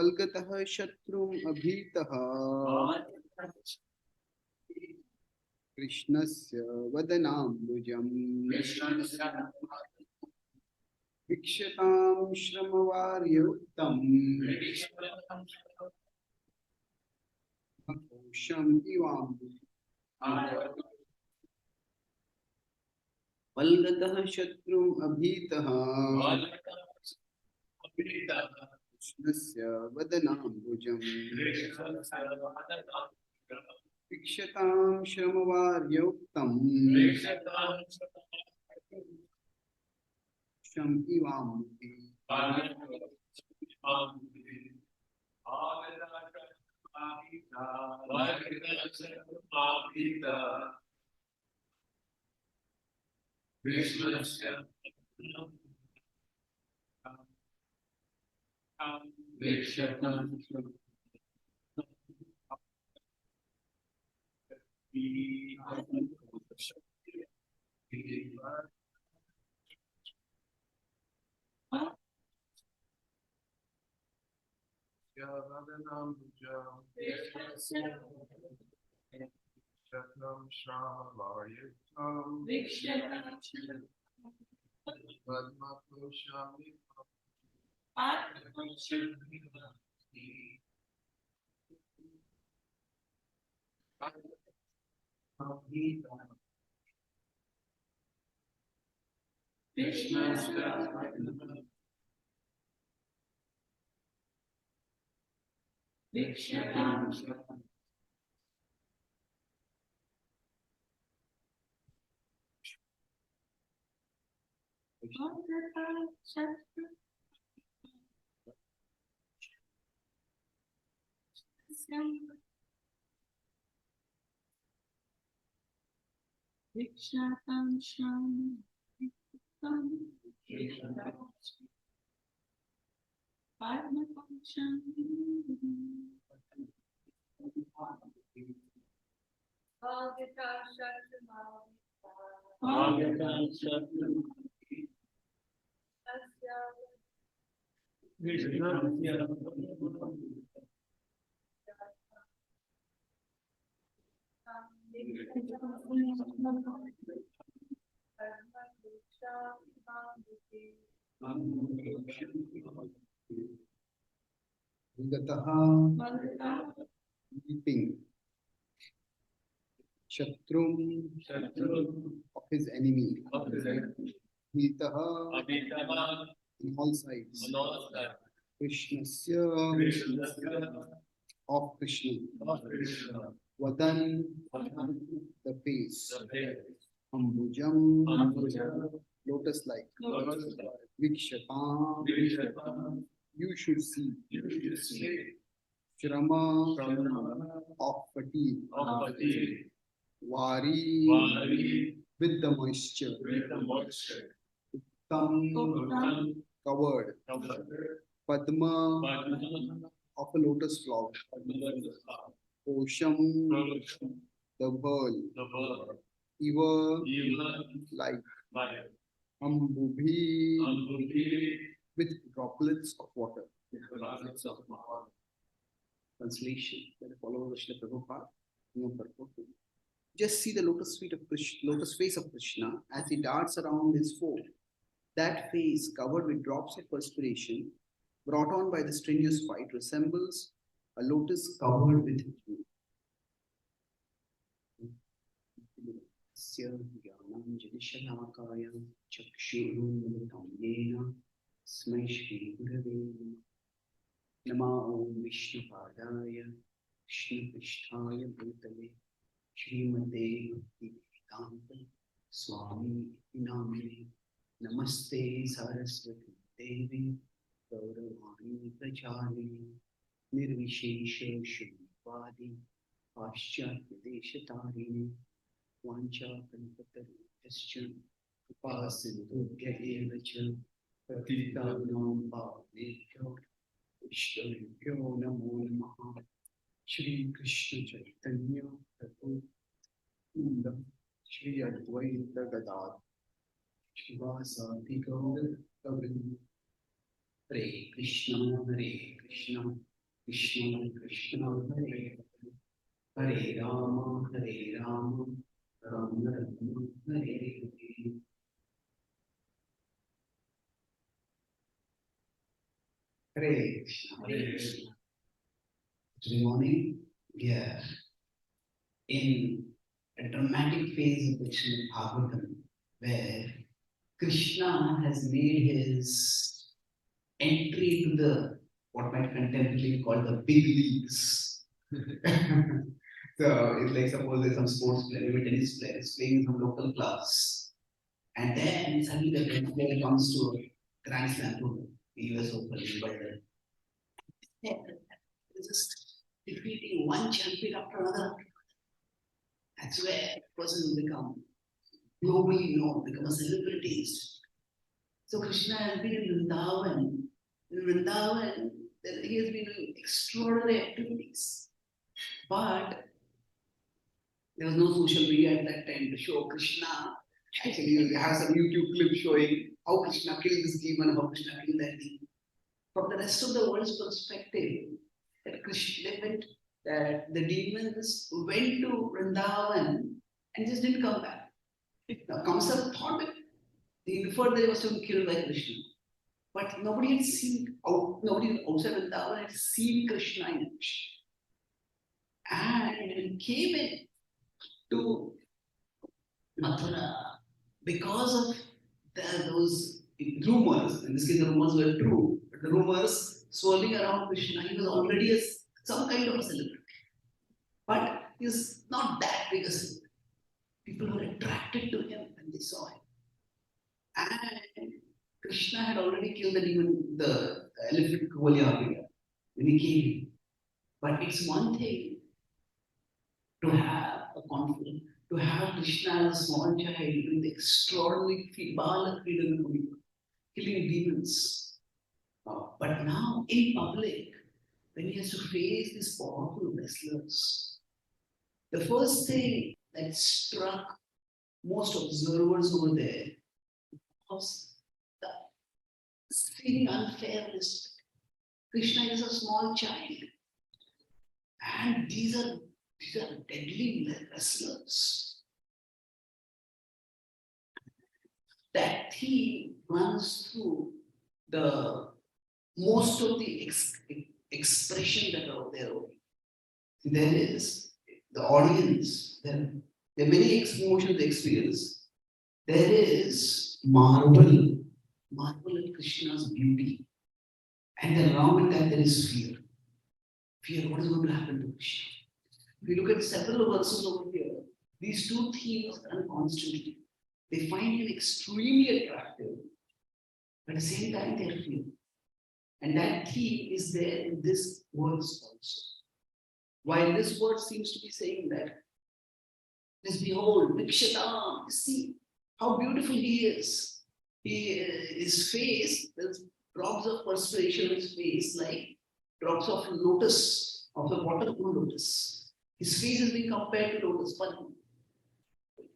वल्गतः शत्रुम् अभीतः कृष्णस्य वदनाम्बुजम् वीक्षतां श्रमवार्युक्तम् कोशम् इवाम्बुजम् वल्गतः शत्रुम् अभीतः कृष्णस्य वदनाम्बुजम् वीक्षतां श्रमवार्युक्तम् कोशम् इवाम्बुजम् Weeping Shatrum of his enemy. Hitaha in all sides. Krishnasya of Krishna. Vadan the face. Ambujam lotus like. Vikshatam you should see. Shrama of fatigue. Vari with the moisture. Uttam covered. Padma of a lotus flower. Kosham the whirl. Eva like. Ambubhi with droplets of water. Translation that follows the Prabhupada. Just see the lotus feet of Krishna, lotus face of Krishna as he darts around his foe. That face covered with drops of perspiration, brought on by the strenuous fight, resembles a lotus covered with dew. Nama Om Vishnu Padaya Krishna Prishtaya Bhutale Śrīmate Bhāgavatam Swami Namine Namaste Saraswati Devi Gauravani Pracharine Nirvishesha Shubhvadi Paschatya Deshatarine Vancha Kalpataruscha Upasindubhya Evacha Patitanam Bhavnebhyo Vishnu Namo Namaha Shri Krishna Chaitanya Prabhu Nanda Shri Advaita Gadad Shivasati Gaur Govind Hare Krishna Krishna Krishna Hare Hare Rama Hare Rama Rama Rama Hare Hare. Hare Krishna Hare Krishna. Today morning, we are in a dramatic phase of the Śrīmad Bhāgavatam, where Krishna has made his entry to the what might contemporarily be called the big leagues. So it's like suppose there's some sports player, maybe tennis players playing in some local class, and then suddenly the player comes to a Grand Slam tournament, the US Open, Wimbledon. They're just defeating one champion after another. That's where a person will become globally known, become a celebrity. So Krishna has been in Vrindavan. In Vrindavan, he has been doing extraordinary activities. But there was no social media at that time to show Krishna. Actually, you have some YouTube clip showing how Krishna killed this demon, how Krishna killed that demon. From the rest of the world's perspective, that Krishna went, that the demons went to Vrindavan and just didn't come back. Now, Kamsa thought that before they were still killed by Krishna, but nobody had seen, nobody outside Vrindavan had seen Krishna in action. And when he came in to Mathura, because of those rumors, in this case the rumors were true, but the rumors swirling around Krishna, he was already some kind of a celebrity. But he's not that big a celebrity. People were attracted to him when they saw him. And Krishna had already killed the demon, the elephant Goloka when he came in. But it's one thing to have a conflict, to have Krishna as a small child doing the extraordinary Bala freedom, killing demons. But now in public, when he has to face these powerful wrestlers, the first thing that struck most observers over there was the seeming unfairness. Krishna is a small child, and these are deadly wrestlers. That theme runs through the most of the expression that are there. There is the audience, there are many emotions they experience. There is marvel at Krishna's beauty. And then along with that, there is fear. Fear, what is going to happen to Krishna? If you look at several verses over here, these two themes run constantly. They find him extremely attractive, but at the same time, they fear. And that theme is there in this verse also. While this verse seems to be saying that, just behold, Vikshatam, see how beautiful he is. His face, there's drops of perspiration on his face, like drops of lotus, of the waterfall lotus. His face is being compared to lotus pond.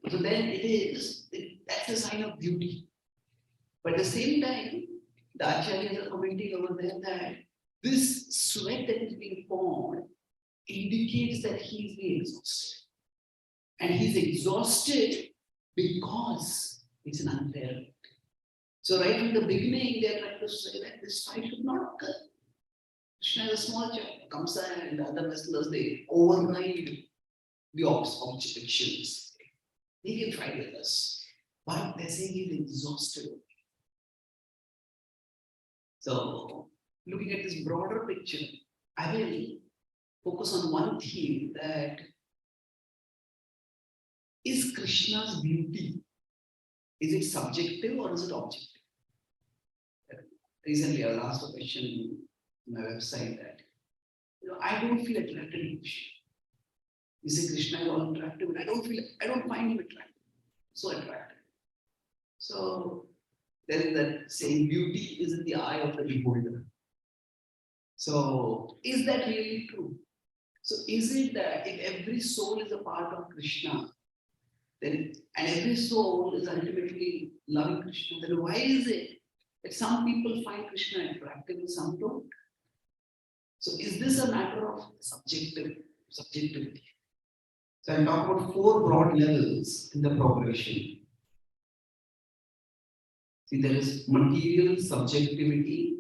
So then that's a sign of beauty. But at the same time, the acharyas are commenting over there that this sweat that is being formed indicates that he is being exhausted. And he's exhausted because it's an unfair fight. So right from the beginning, they're trying to say that this fight should not occur. Krishna is a small child. Kamsa and the other wrestlers, they override the objections. He can fight with us. But they're saying he's exhausted. So, looking at this broader picture, I will focus on one theme, that is Krishna's beauty, is it subjective or is it objective? Recently, I was asked a question on my website that, I don't feel attracted to Krishna. You say Krishna is all attractive, but I don't find him attractive, so attractive. So there is that saying, beauty is in the eye of the beholder. So is that really true? So is it that if every soul is a part of Krishna, then and every soul is ultimately loving Krishna, then why is it that some people find Krishna attractive and some don't? So is this a matter of subjectivity? So I'll talk about 4 broad levels in the progression. See, there is material subjectivity,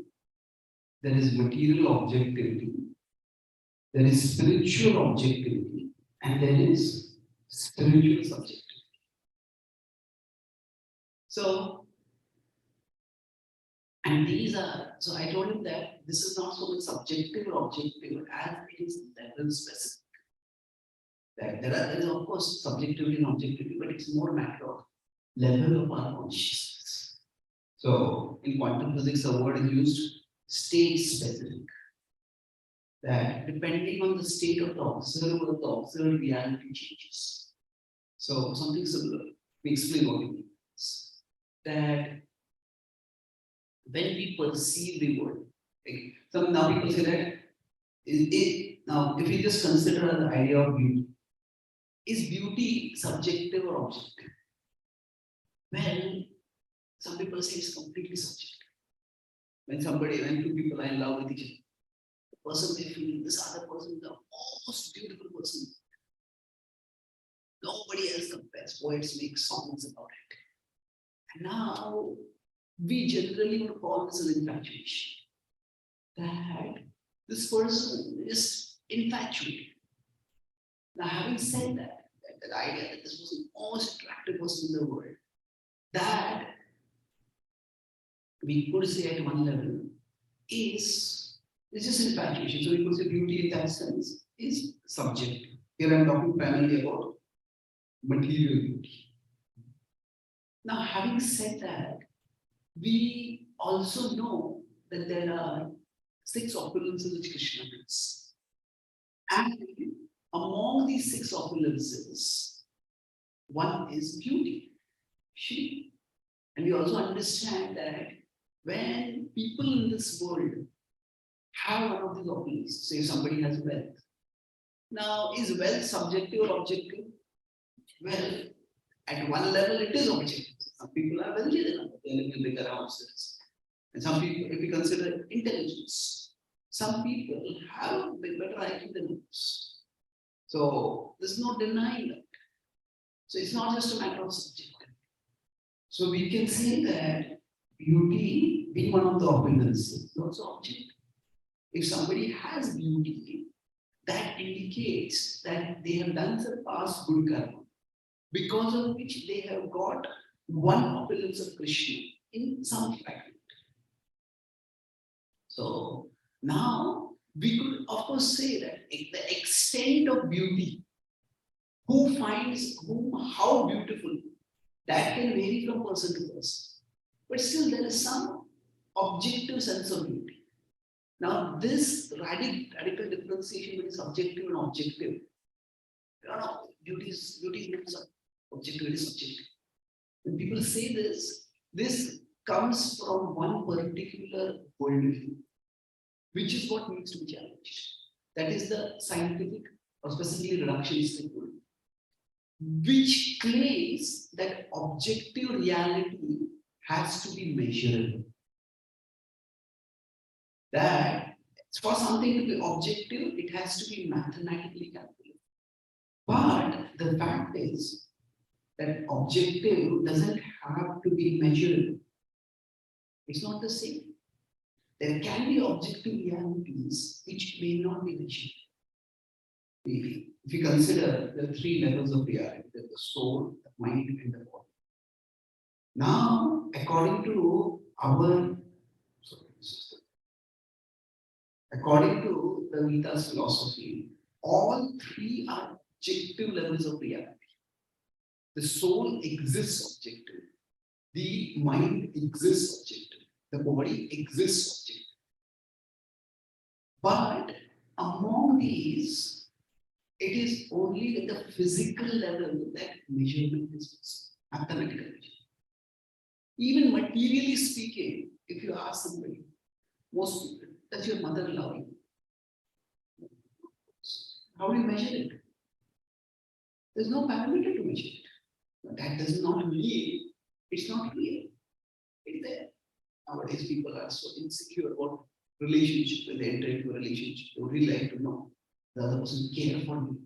there is material objectivity, there is spiritual objectivity, and there is spiritual subjectivity. So, and these are, so I told him that this is not so much subjective or objective as it is level specific. That there is of course subjectivity and objectivity, but it's more a matter of level of our consciousness. So in quantum physics, a word is used state specific. That depending on the state of the observer, the observed reality changes. So something similar. We explain what it means. That when we perceive the world, okay, some now people say that now if we just consider the idea of beauty, is beauty subjective or objective? Well, some people say it's completely subjective. When two people are in love with each other, the person they feel this other person is the most beautiful person. Nobody else compares. Poets make songs about it. And now we generally would call this an infatuation. That this person is infatuated. Now, having said that, the idea that this was the most attractive person in the world, that we could say at one level is just infatuation. So we could say beauty in that sense is subjective. Here I'm talking primarily about material beauty. Now, having said that, we also know that there are 6 opulences which Krishna gives. And among these 6 opulences, one is beauty. Shri. And we also understand that when people in this world have one of these opulences, say somebody has wealth. Now, is wealth subjective or objective? Well, at one level it is objective. Some people are wealthy enough, they live in bigger houses. And some people, if we consider intelligence, some people have a better IQ than others. So there's no denying that. So it's not just a matter of subjective. So we can say that beauty being one of the opulences is also objective. If somebody has beauty, that indicates that they have done some past good karma, because of which they have got one opulence of Krishna in some fragment. So now we could of course say that the extent of beauty, who finds whom how beautiful, that can vary from person to person. But still there is some objective sense of beauty. Now this radical differentiation between subjective and objective, beauty is not objective, it is subjective. When people say this comes from one particular worldview, which is what needs to be challenged. That is the scientific or specifically reductionistic worldview, which claims that objective reality has to be measurable. That for something to be objective, it has to be mathematically calculated. But the fact is that objective doesn't have to be measurable. It's not the same. There can be objective realities which may not be measured. Maybe if you consider the 3 levels of reality, the soul, the mind, and the body. Now, according to the Gita's philosophy, all 3 are objective levels of reality. The soul exists objective, the mind exists objective, the body exists objective. But among these, it is only at the physical level that measurement is possible, mathematical measurement. Even materially speaking, if you ask somebody, most people, does your mother love you? How do you measure it? There's no parameter to measure it. But that does not mean it's not real. It's there. Nowadays, people are so insecure about relationship, when they enter into a relationship, they would really like to know the other person care for me.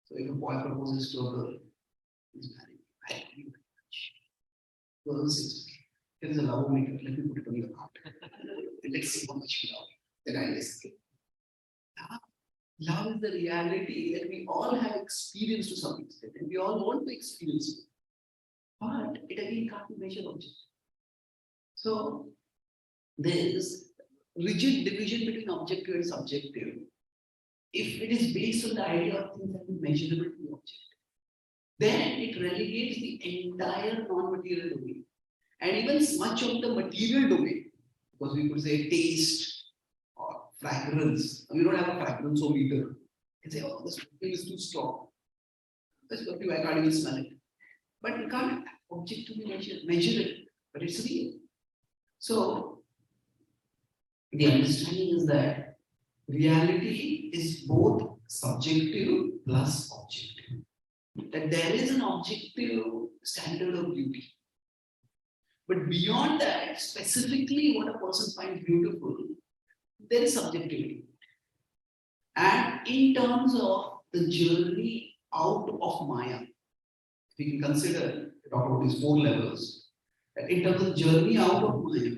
So if a boy proposes to a girl, he's married, I love you very much. Girl says, there is a love maker, let me put it on your heart. Let's see how much you love. Then I listen. Love is the reality that we all have experienced to some extent, and we all want to experience it. But it again can't be measured object. So there is rigid division between objective and subjective. If it is based on the idea of things that are measurable to the object, then it relegates the entire non-material domain. And even much of the material domain, because we could say taste or fragrance. We don't have a fragranceometer. You can say, oh, this perfume is too strong. This perfume, I can't even smell it. But we can't objectively measure it, but it's real. So the understanding is that reality is both subjective plus objective. That there is an objective standard of beauty. But beyond that, specifically what a person finds beautiful, there is subjectivity. And in terms of the journey out of Maya, we can consider, talk about these 4 levels, that in terms of journey out of Maya,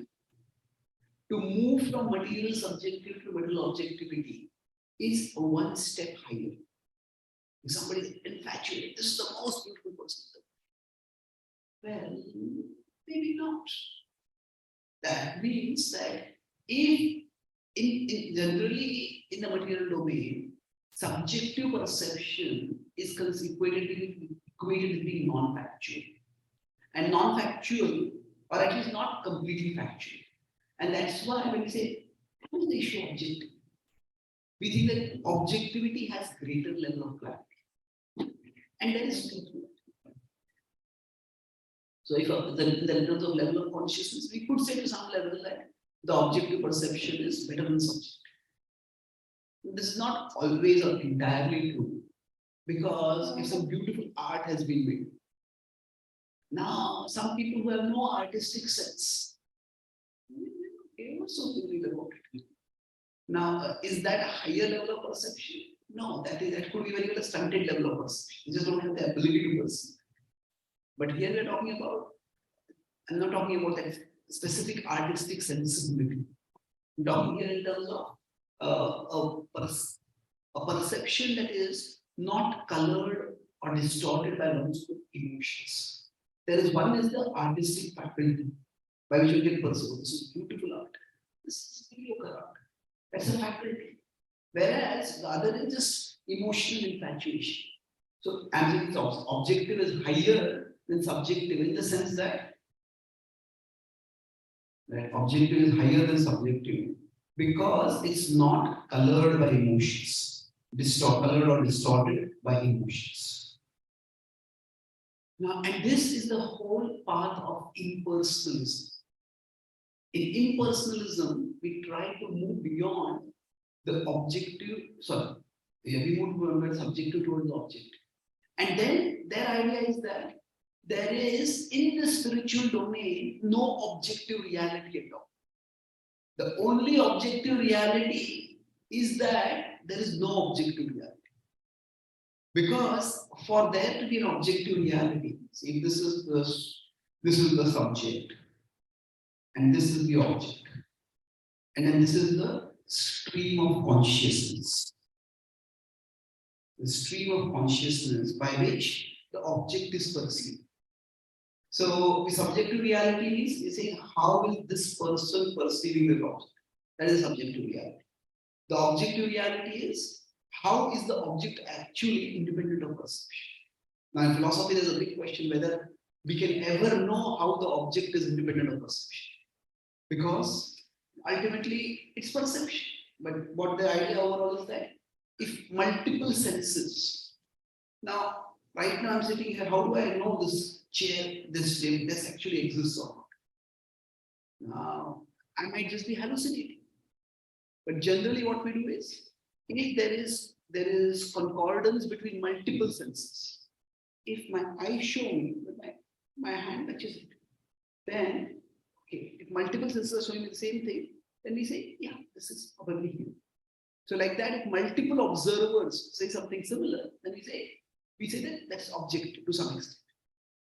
to move from material subjective to material objectivity is one step higher. If somebody is infatuated, this is the most beautiful person. Well, maybe not. That means that if generally in the material domain, subjective perception is equated with being non-factual. And non-factual, or at least not completely factual. And that's why when we say, what is the issue of objectivity? We think that objectivity has greater level of clarity. And there is truth to it. So if in terms of level of consciousness, we could say to some level that the objective perception is better than subjective. This is not always or entirely true, because if some beautiful art has been made, now some people who have no artistic sense, they also believe about it. Now, is that a higher level of perception? No, that could be very well a stunted level of perception. You just don't have the ability to perceive. But here we're talking about, I'm not talking about that specific artistic sensibility. I'm talking here in terms of a perception that is not colored or distorted by one's emotions. There is one is the artistic faculty by which you can perceive. This is beautiful art. This is mediocre art. That's a faculty. Whereas the other is just emotional infatuation. So as objective is higher than subjective in the sense that objective is higher than subjective because it's not colored by emotions, colored or distorted by emotions. Now, and this is the whole path of impersonalism. In impersonalism, we try to move beyond the objective, we move from subjective towards the objective. And then their idea is that there is, in the spiritual domain, no objective reality at all. The only objective reality is that there is no objective reality. Because for there to be an objective reality, see, this is the subject, and this is the object, and then this is the stream of consciousness. The stream of consciousness by which the object is perceived. So the subjective reality is saying, how is this person perceiving the object? That is subjective reality. The objective reality is, how is the object actually independent of perception? Now in philosophy, there's a big question whether we can ever know how the object is independent of perception. Because ultimately it's perception. But what the idea overall is that if multiple senses, now right now I'm sitting here, how do I know this chair, this table, this actually exists or not? Now I might just be hallucinating. But generally what we do is, if there is concordance between multiple senses, if my eyes show me, my hand touches it, then okay, if multiple senses are showing me the same thing, then we say, yeah, this is probably him. So like that, if multiple observers say something similar, then we say that that's objective to some extent.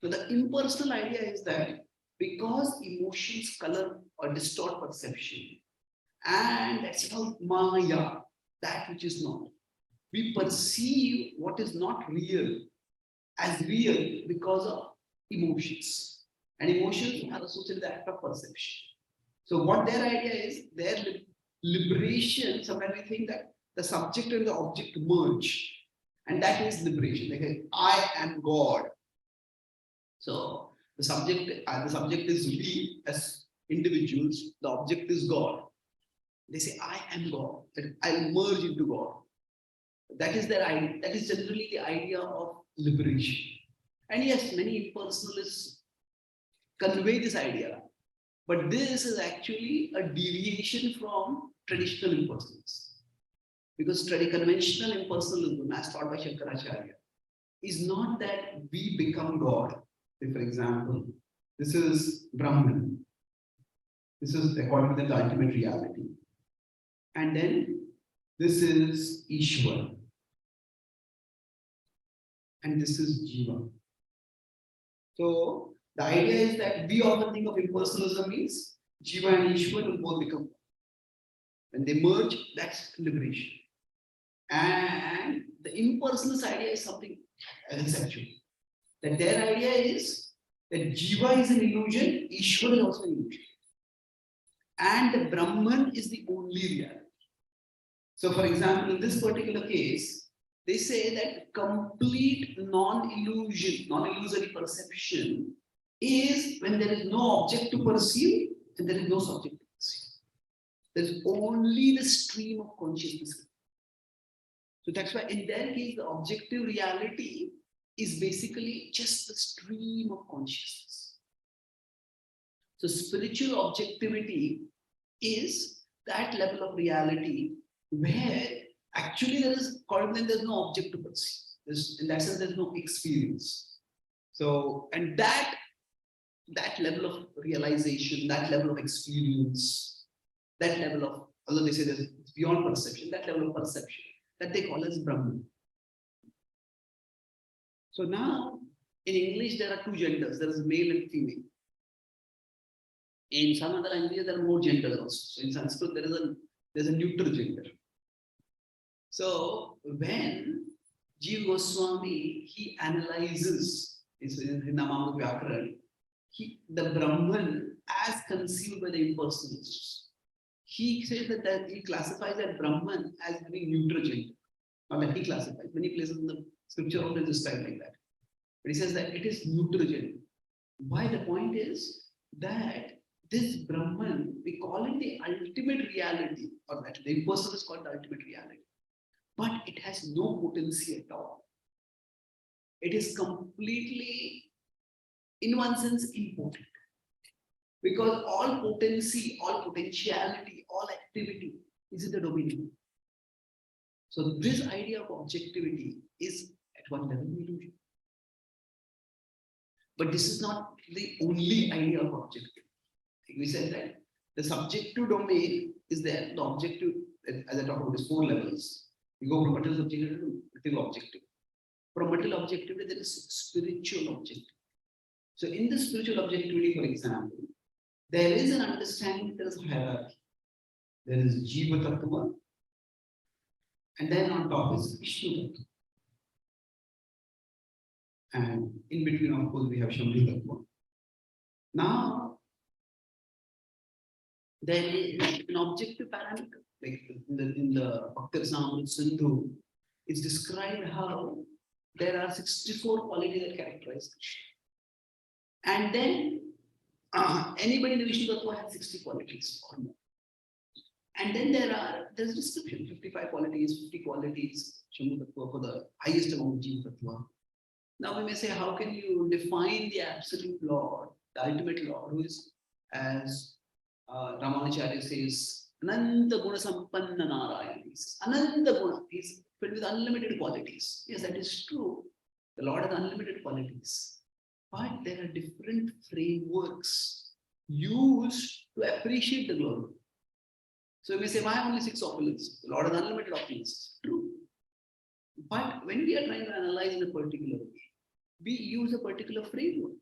So the impersonal idea is that because emotions color or distort perception, and that's called Maya, that which is not. We perceive what is not real as real because of emotions. And emotions are associated with the act of perception. So what their idea is, their liberation, sometimes we think that the subject and the object merge. And that is liberation. Like I am God. So the subject is we as individuals, the object is God. They say, I am God, that I'll merge into God. That is their idea. That is generally the idea of liberation. And yes, many impersonalists convey this idea, but this is actually a deviation from traditional impersonalism. Because conventional impersonalism, as taught by Shankaracharya, is not that we become God. For example, this is Brahman. This is according to the ultimate reality. And then this is Ishwar. And this is Jiva. So the idea is that we often think of impersonalism means Jiva and Ishwar will both become. When they merge, that's liberation. And the impersonalist idea is something else actually. That their idea is that Jiva is an illusion, Ishwar is also an illusion. And the Brahman is the only reality. So for example, in this particular case, they say that complete non-illusory perception is when there is no object to perceive and there is no subject to perceive. There's only the stream of consciousness. So that's why in their case, the objective reality is basically just the stream of consciousness. So spiritual objectivity is that level of reality where actually there's no object to perceive. In that sense, there's no experience. So, and that level of realization, that level of experience, that level of, although they say that it's beyond perception, that level of perception, that they call as Brahman. So now, in English, there are two genders. There is male and female. In some other languages, there are more genders also. So in Sanskrit, there's a neutral gender. So when Jiva Goswami, he analyzes in Namam Vyakaran, the Brahman as conceived by the impersonalists. He says that he classifies that Brahman as having neutral gender. Not that he classifies. Many places in the scripture always described like that. But he says that it is neutral gender. Why? The point is that this Brahman, we call it the ultimate reality, or that the impersonal is called the ultimate reality. But it has no potency at all. It is completely, in one sense, impotent. Because all potency, all potentiality, all activity is in the domain. So this idea of objectivity is at one level illusion. But this is not the only idea of objectivity. We said that the subjective domain is there, the objective, as I talked about, is 4 levels. We go from material subjective to material objective. From material objectivity, there is spiritual objectivity. So in the spiritual objectivity, for example, there is an understanding that there is hierarchy. There is Jiva Tattva, and then on top is Vishnu Tattva. And in between, of course, we have Shambhu Tattva. Now, there is an objective parameter. Like in the Bhakti Rasamrita Sindhu, it's described how there are 64 qualities that characterize Krishna. And then anybody in the Vishnu Tattva has 60 qualities or more. And then there's a description, 55 qualities, 50 qualities, Shambhu Tattva for the highest amount of Jiva Tattva. Now we may say, how can you define the absolute Lord, the ultimate Lord, who is, as Ramanacharya says, Ananta Guna Sampanna Narayana. Ananta Guna, he's filled with unlimited qualities. Yes, that is true. The Lord has unlimited qualities. But there are different frameworks used to appreciate the glory. So you may say, why only 6 opulences? The Lord has unlimited opulences. True. But when we are trying to analyze in a particular way, we use a particular framework.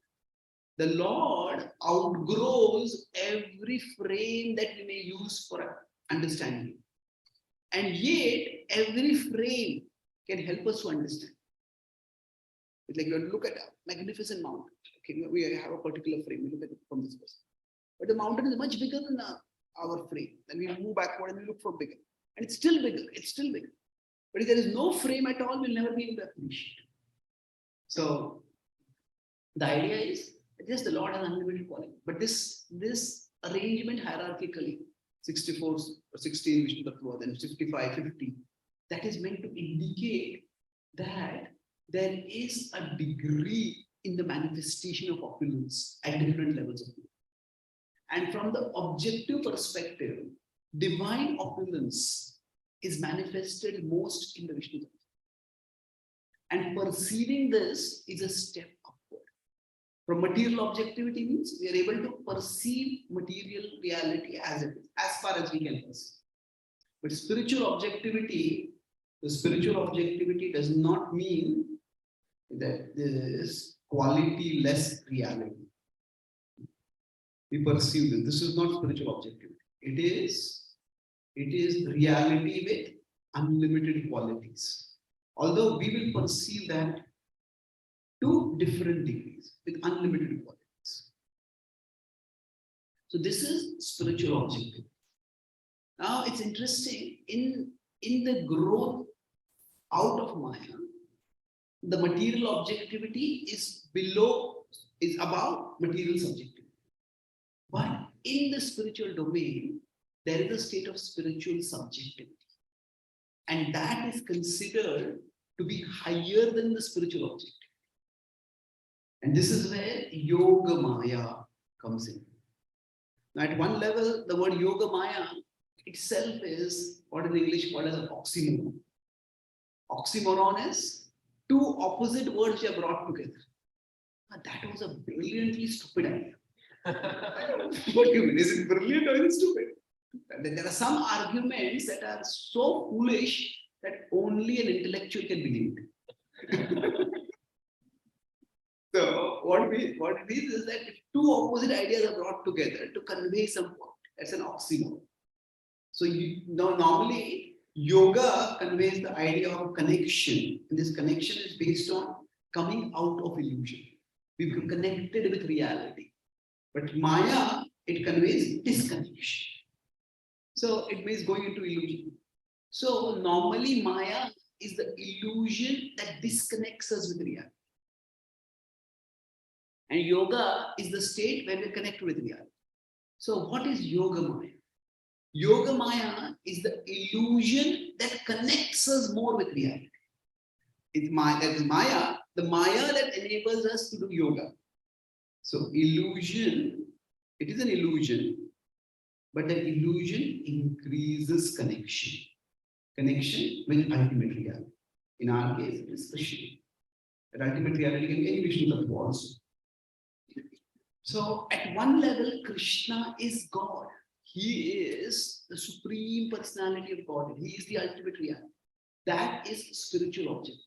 The Lord outgrows every frame that we may use for understanding. And yet, every frame can help us to understand. It's like you look at a magnificent mountain. Okay, we have a particular frame. We look at it from this perspective. But the mountain is much bigger than our frame. Then we move backward and we look for bigger. And it's still bigger. It's still bigger. But if there is no frame at all, we'll never be able to appreciate it. So the idea is that yes, the Lord has unlimited quality. But this arrangement hierarchically, 64 or 16 Vishnu Tattva, then 55, 50, that is meant to indicate that there is a degree in the manifestation of opulence at different levels of life. And from the objective perspective, divine opulence is manifested most in the Vishnu Tattva. And perceiving this is a step upward. From material objectivity means we are able to perceive material reality as it is, as far as we can perceive. But spiritual objectivity, the spiritual objectivity does not mean that there is quality-less reality. We perceive this. This is not spiritual objectivity. It is reality with unlimited qualities. Although we will perceive that to different degrees with unlimited qualities. So this is spiritual objectivity. Now it's interesting, in the growth out of Maya, the material objectivity is above material subjectivity. But in the spiritual domain, there is a state of spiritual subjectivity. And that is considered to be higher than the spiritual objectivity. And this is where Yoga Maya comes in. Now, at one level, the word Yoga Maya itself is what in English called as an oxymoron. Oxymoron is two opposite words which are brought together. Now, that was a brilliantly stupid idea. What do you mean? Is it brilliant or is it stupid? There are some arguments that are so foolish that only an intellectual can believe it. So what it means is that if two opposite ideas are brought together to convey some point, that's an oxymoron. So normally yoga conveys the idea of connection, and this connection is based on coming out of illusion. We become connected with reality. But Maya, it conveys disconnection. So it means going into illusion. So normally Maya is the illusion that disconnects us with reality. And yoga is the state where we connect with reality. So what is Yoga Maya? Yoga Maya is the illusion that connects us more with reality. That is Maya, the Maya that enables us to do yoga. So illusion, it is an illusion, but the illusion increases connection. Connection with ultimate reality. In our case, it is Krishna. But ultimate reality can be any Vishnu Tattva also. So at one level, Krishna is God. He is the supreme personality of God. He is the ultimate reality. That is spiritual objective.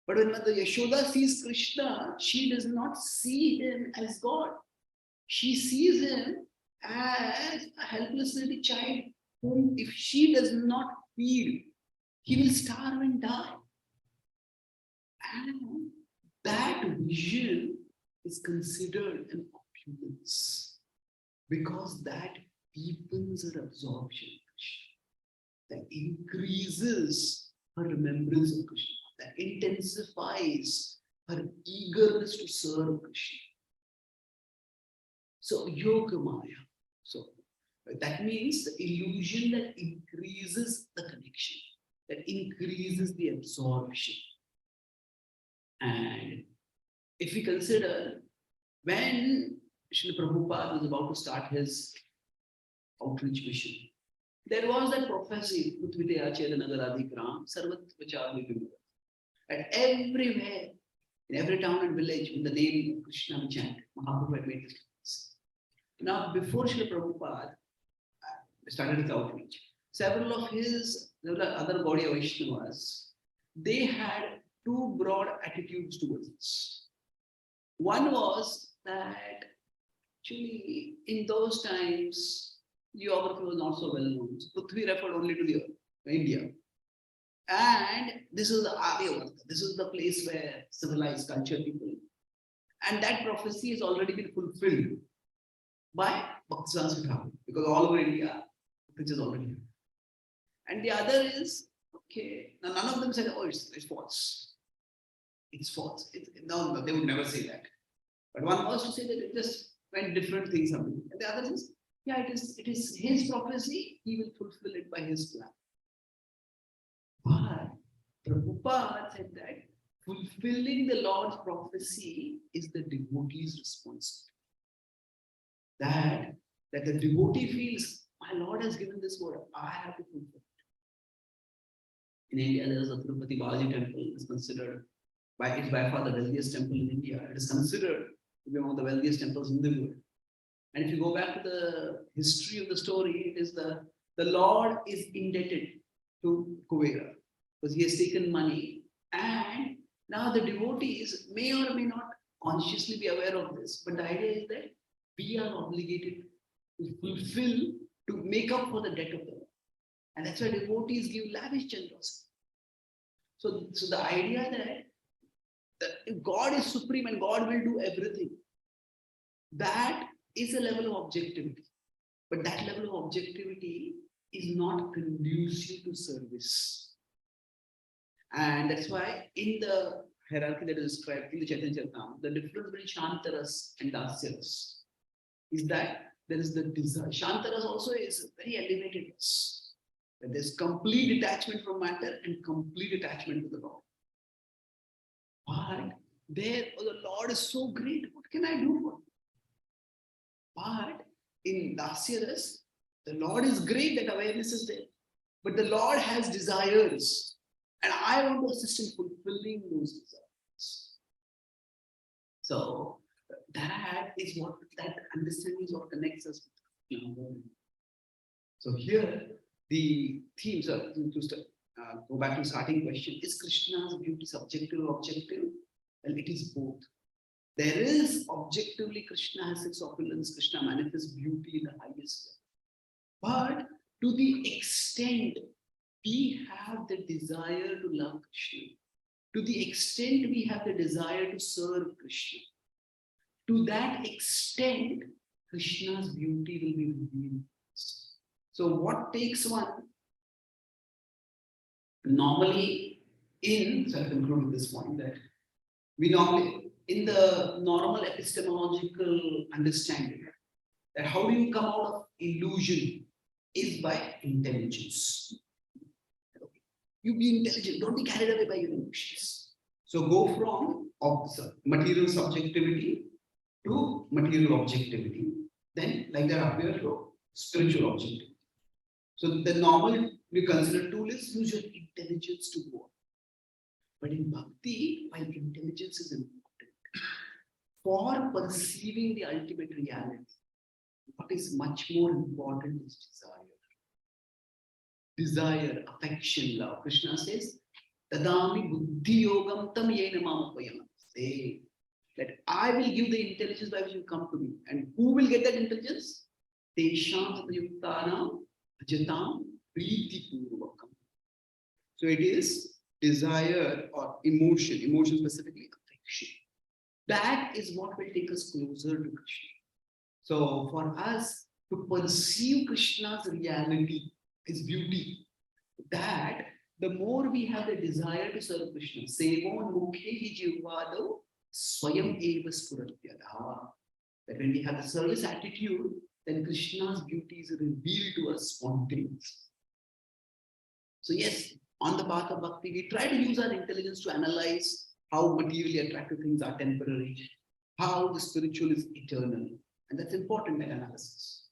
But when Mother Yashoda sees Krishna, she does not see him as God. She sees him as a helpless little child whom, if she does not feed, he will starve and die. And that vision is considered an opulence because that deepens her absorption of Krishna, that increases her remembrance of Krishna, that intensifies her eagerness to serve Krishna. So Yoga Maya. So that means the illusion that increases the connection, that increases the absorption. And if we consider when Srila Prabhupada was about to start his outreach mission, there was that prophecy, Putvite Achera Nagaradikram, Sarvat Vachari Vimura. And everywhere, in every town and village, in the name of Krishna we chant. Mahaprabhu had made this. Now, before Srila Prabhupada, started his outreach. Several of his other Gaudiya Vaishnavas, they had two broad attitudes towards this. One was that actually in those times, geography was not so well known. So Prithvi referred only to the earth, India. And this is the Aryavarta. This is the place where civilized culture people. And that prophecy has already been fulfilled by Bhaktisiddhanta Thakur, because all over India, which is already here. And the other is, okay, now none of them said, oh, it's false. It's false. No, they would never say that. But one was to say that it just when different things happen. And the other is, yeah, it is his prophecy, he will fulfill it by his plan. But Prabhupada said that fulfilling the Lord's prophecy is the devotee's responsibility. That the devotee feels, my Lord has given this word, I have to fulfill it. In India, there is a Tirupati Balaji temple. It's considered it's by far the wealthiest temple in India. It is considered to be one of the wealthiest temples in the world. And if you go back to the history of the story, it is the Lord is indebted to Kuvera because he has taken money, and now the devotees may or may not consciously be aware of this, but the idea is that we are obligated to fulfill, to make up for the debt of the Lord. And that's why devotees give lavish generosity. So the idea that God is supreme and God will do everything, that is a level of objectivity. But that level of objectivity is not conducive to service. And that's why in the hierarchy that is described in the Chaitanya Charan, the difference between Shantaras and Dasyaras is that there is the desire. Shantaras also is very elevated. That there's complete detachment from matter and complete attachment to the Lord. But there, the Lord is so great. What can I do for him? But in Dasyaras, the Lord is great, that awareness is there. But the Lord has desires. And I want to assist in fulfilling those desires. So that is what, that understanding is what connects us with Krishna. So here, the themes are to go back to the starting question, is Krishna's beauty subjective or objective? Well, it is both. There is objectively Krishna has its opulence, Krishna manifests beauty in the highest level. But to the extent we have the desire to love Krishna, to the extent we have the desire to serve Krishna, to that extent Krishna's beauty will be revealed. So what takes one normally so I'll conclude with this point, that we normally, in the normal epistemological understanding, that how do you come out of illusion is by intelligence. You be intelligent, don't be carried away by your emotions. So go from material subjectivity to material objectivity. Then, like that, appear to spiritual objectivity. So the normal we consider tool is use your intelligence to go. But in bhakti, while intelligence is important, for perceiving the ultimate reality, what is much more important is desire, affection, love. Krishna says, Tadami buddhi yogam tam yena mamapayam. Say that I will give the intelligence by which you come to me. And who will get that intelligence? Tesham yuktanam ajatam priti purvakam. So it is desire or emotion specifically affection. That is what will take us closer to Krishna. So for us to perceive Krishna's reality, his beauty, that the more we have the desire to serve Krishna, Sevo mukhehi jivvado swayam eva spuratyadha. That when we have the service attitude, then Krishna's beauty is revealed to us spontaneously. So yes, on the path of bhakti, we try to use our intelligence to analyze how materially attractive things are temporary, how the spiritual is eternal. And that's important, that analysis.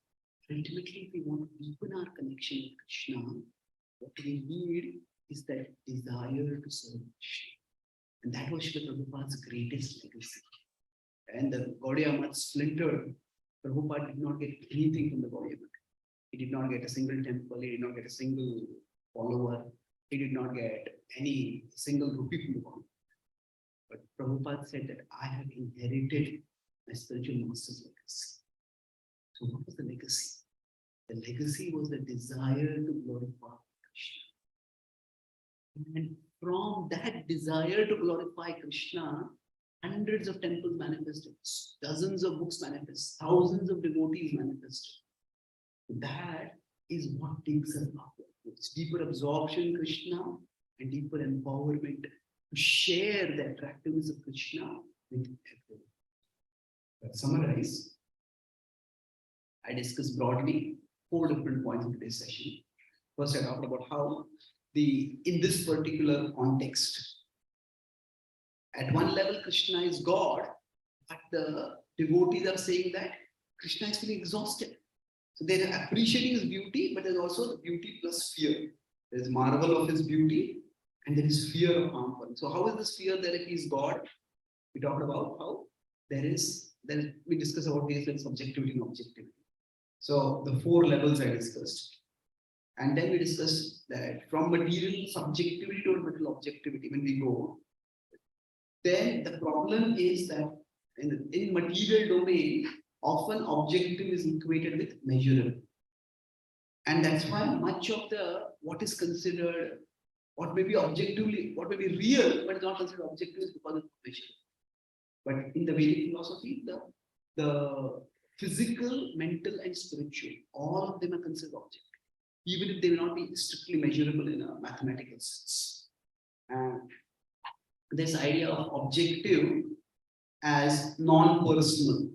Ultimately, if we want to deepen our connection with Krishna, what we need is that desire to serve Krishna. And that was Srila Prabhupada's greatest legacy. And the Gaudiya Math splintered. Prabhupada did not get anything from the Gaudiya Math. He did not get a single temple. He did not get a single follower. He did not get any single rupee from the government. But Prabhupada said that I have inherited my spiritual master's legacy. So what was the legacy? The legacy was the desire to glorify Krishna. And from that desire to glorify Krishna, hundreds of temples manifested, dozens of books manifested, thousands of devotees manifested. That is what takes us upward. It's deeper absorption in Krishna and deeper empowerment to share the attractiveness of Krishna with everyone. To summarize, I discussed broadly 4 different points in today's session. First, I talked about how in this particular context, at one level, Krishna is God, but the devotees are saying that Krishna is feeling exhausted. So they're appreciating his beauty, but there's also the beauty plus fear. There's marvel of his beauty, and there is fear of harm for him. So how is this fear there if he's God? We talked about how we discussed about ways like subjectivity and objectivity. So the 4 levels I discussed. And then we discussed that from material subjectivity to material objectivity, when we go, then the problem is that in material domain, often objective is equated with measurable. And that's why much of what is considered, what may be objectively, what may be real, but is not considered objective is because of measurable. But in the Vedic philosophy, the physical, mental, and spiritual, all of them are considered objective, even if they may not be strictly measurable in a mathematical sense. And this idea of objective as non-personal.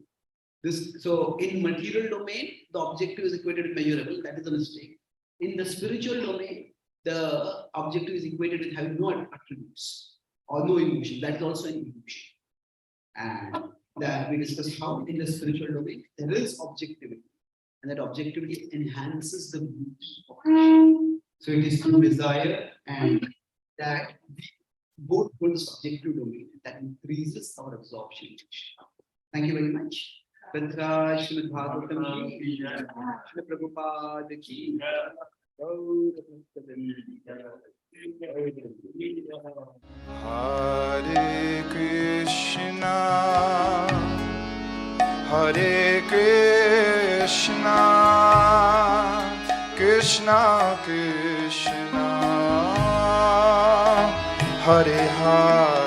So in material domain, the objective is equated with measurable. That is a mistake. In the spiritual domain, the objective is equated with having no attributes or no emotion. That is also an illusion. And that we discussed how in the spiritual domain there is objectivity, and that objectivity enhances the beauty of Krishna. So it is through desire and that we both go to the subjective domain that increases our absorption. Thank you very much. Śrīmad Bhāgavatam ki, Śrīla Prabhupada ki. Hare Krishna, Hare Krishna, Krishna Krishna, Hare Hare.